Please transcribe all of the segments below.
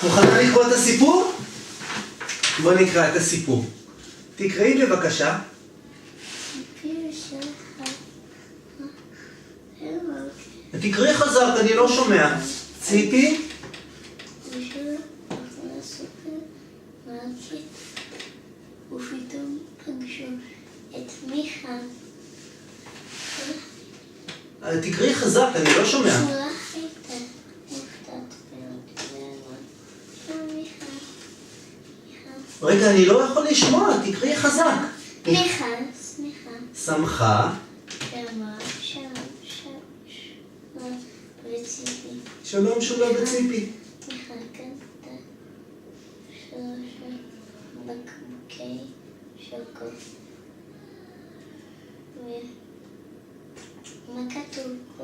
מוכנה לקרוא את הסיפור? בוא נקרא את הסיפור. תקראי בבקשה. תקראי חזק, אני לא שומע. ציפי? ופתאום פגשו את מיכה. תקראי חזק, אני לא שומע. שולה הייתה מופתעת מאוד מיכה. רגע, אני לא יכול לשמוע, תקראי חזק. מיכה, שמחה. שאמרה וציפי. שלום שולה וציפי. מיכה קנתה 3 בקבוקי שוקו. מה כתוב פה?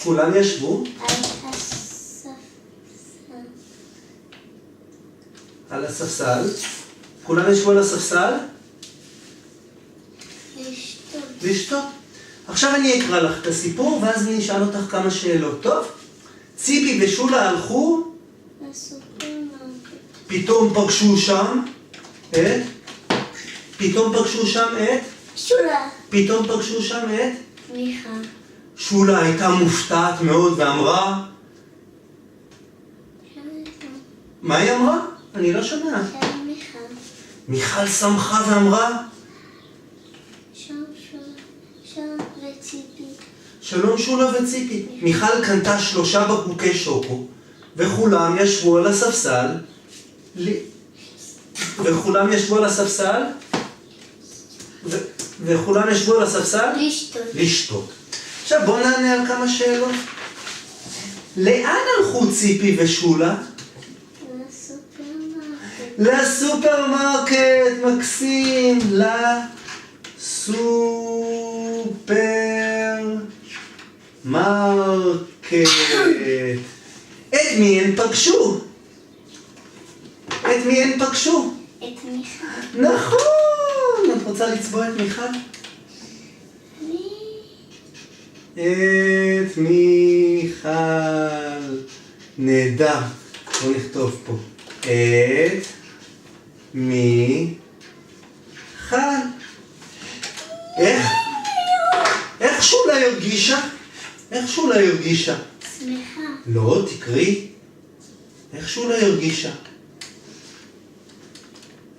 כולם ישבו על הספסל. כולם ישבו על הספסל? לשתות. עכשיו אני אקרא לך את הסיפור ואז אני אשאל אותך כמה שאלות, טוב? ציפי ושולה הלכו, פתאום פגשו שם את? מיכה. שולה הייתה מופתעת מאוד ואמרה, מה היא אמרה? אני לא שומע. מיכל שמחה ואמרה, שלום שולה וציפי. מיכל קנתה 3 בקבוקי שוקו וכולם ישבו על הספסל לשתות. עכשיו בואו נענה על כמה שאלות. לאן הלכו ציפי ושולה? לסופרמרקט. מקסים. לסופרמרקט. את מי הן פגשו? את מיכה. נכון. את רוצה לצבוע את מיכל? את מיכל. נהדר. בוא נכתוב פה. את מיכל. איך שולה הרגישה? שמחה. לא, תקראי. איך שולה הרגישה?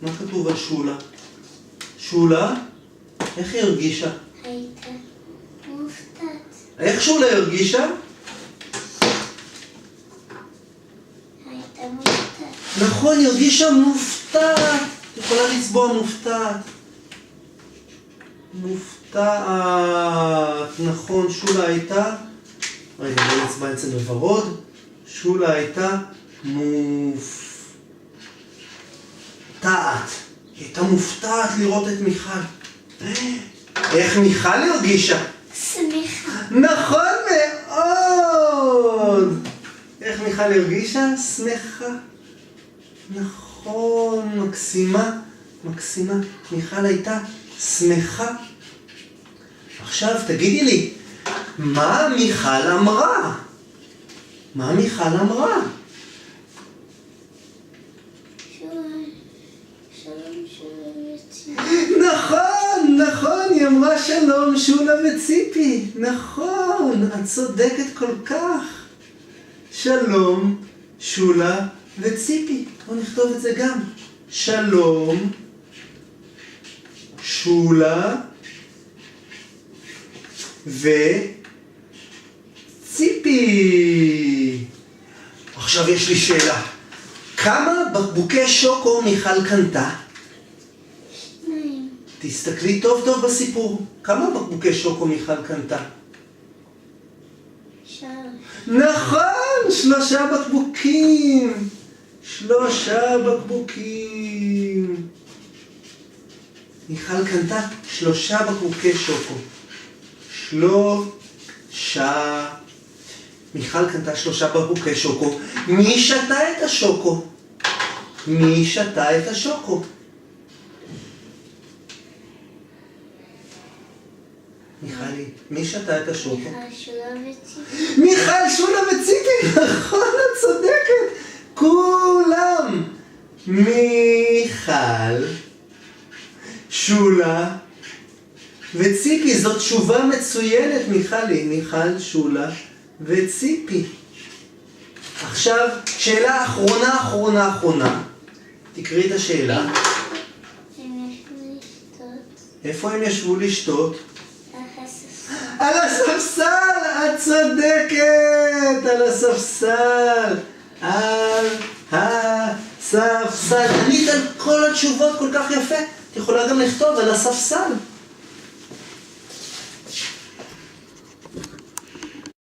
מה כתוב על שולה? שולה? איך היא הרגישה? הייתה מופתעת. איך שולה הרגישה? הייתה מופתעת. נכון, היא הרגישה מופתעת. את יכולה לצבוע מופתעת. נכון, שולה הייתה... רגע, בוא נצבע את זה בוורוד. שולה הייתה מופתעת. היא הייתה מופתעת לראות את מיכל. איך מיכל הרגישה? שמחה. נכון מאוד! איך מיכל הרגישה? שמחה. נכון, מקסימה. מיכל הייתה שמחה. עכשיו תגידי לי, מה מיכל אמרה? נכון, היא אמרה שלום שולה וציפי. נכון, את צודקת כל כך. שלום שולה וציפי. בוא נכתוב את זה גם. שלום שולה וציפי. עכשיו יש לי שאלה. כמה בקבוקי שוקו מיכל קנתה? 2. תסתכלי טוב בסיפור. כמה בקבוקי שוקו מיכל קנתה? 3. נכון, 3 בקבוקים. 3 בקבוקים. מיכל קנתה 3 בקבוקי שוקו. 3. מיכל קנתה 3 בקבוקי שוקו. מי שתה את השוקו? מיכלי, מי שתה את השוקו? מיכל, שולה וציפי. מיכל, שולה וציפי, נכון, את צודקת. כולם. מיכל, שולה וציפי. זאת תשובה מצוינת, מיכלי. מיכל, שולה וציפי. עכשיו, שאלה אחרונה. תקראי את השאלה. הם ישבו לשתות. איפה הם ישבו לשתות? על הספסל. על הספסל! את צודקת! על הספסל! על הספסל. ענית על כל התשובות כל כך יפה. את יכולה גם לכתוב על הספסל.